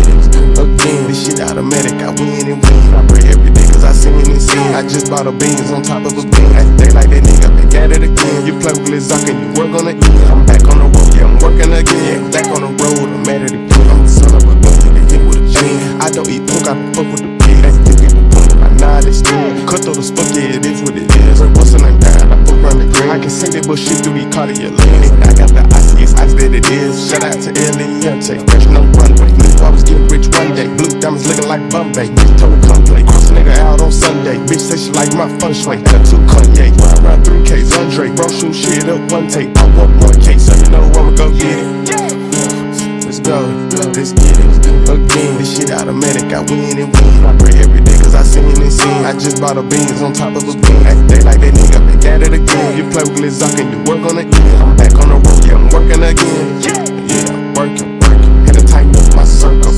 it again. This shit automatic, I win and win. I pray every day cause I sin and sin. I just bought a beans on top of a bean. They like that nigga, back at it again. You play with Glock and you work on the end. I'm back on the road, yeah, I'm working again. Yeah, back on the road, I'm at it again. I'm the son of a gun, hit it with a chain. I don't eat pork, I don't fuck with the pig. That's the people pulling my nine, they still cut through the spook, yeah, it is what it is. What's the name, God? I fuck around the green. I can sing that bullshit through these cardiac lanes. I got the iciest ice that it is. Shout out to Eliante, fresh no runway. Knew I was getting rich one day. Blue diamonds looking like Bombay. Bitch told me come play. Cross a nigga out on Sunday. Bitch say she like my fun sway. Attitude Kanye. Ride around 3Ks, Andre. Bro, shoot shit up one take. I want 1K, so you know I'ma go get it. Let's go, let's get it again. This shit automatic, I win and win. I pray every day cause I sin and sin. I just bought a beans on top of a bean. They like that nigga, back at it again. You play with Glock and you work on the end. I'm back on the road, yeah, I'm working again. Yeah, I'm working. Had to tighten up my circle.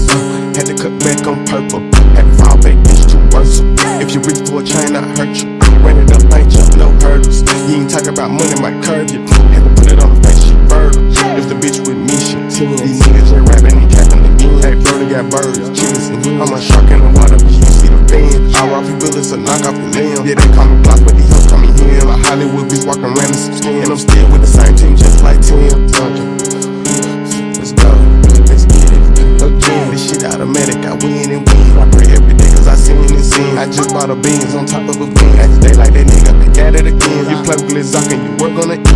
Had to cut back on purple. Had to fall back, bitch, too versatile. If you reach for a chain, I hurt you. Ran it up, ain't just no hurdles. You ain't talk about money, might curve you. Had to put it on the face, she fertile. If the bitch with me, she 10. These niggas just rapping and capping again. Hey, brother got birds, chickens and I'm a shark in the water, but you see the fin. All off your bullets, a knock off your limb. Yeah, they call me Glock, but these hoes call me him. A Hollywood bitch walking around in some skin. I'm still with the same team, just like Tim. Let's go, let's get it again. This shit automatic, I win and win. I pray every day cause I sin and sin. I just bought a beans on top of a bean. They like that nigga, back at it again. You play with Glock and you work on it.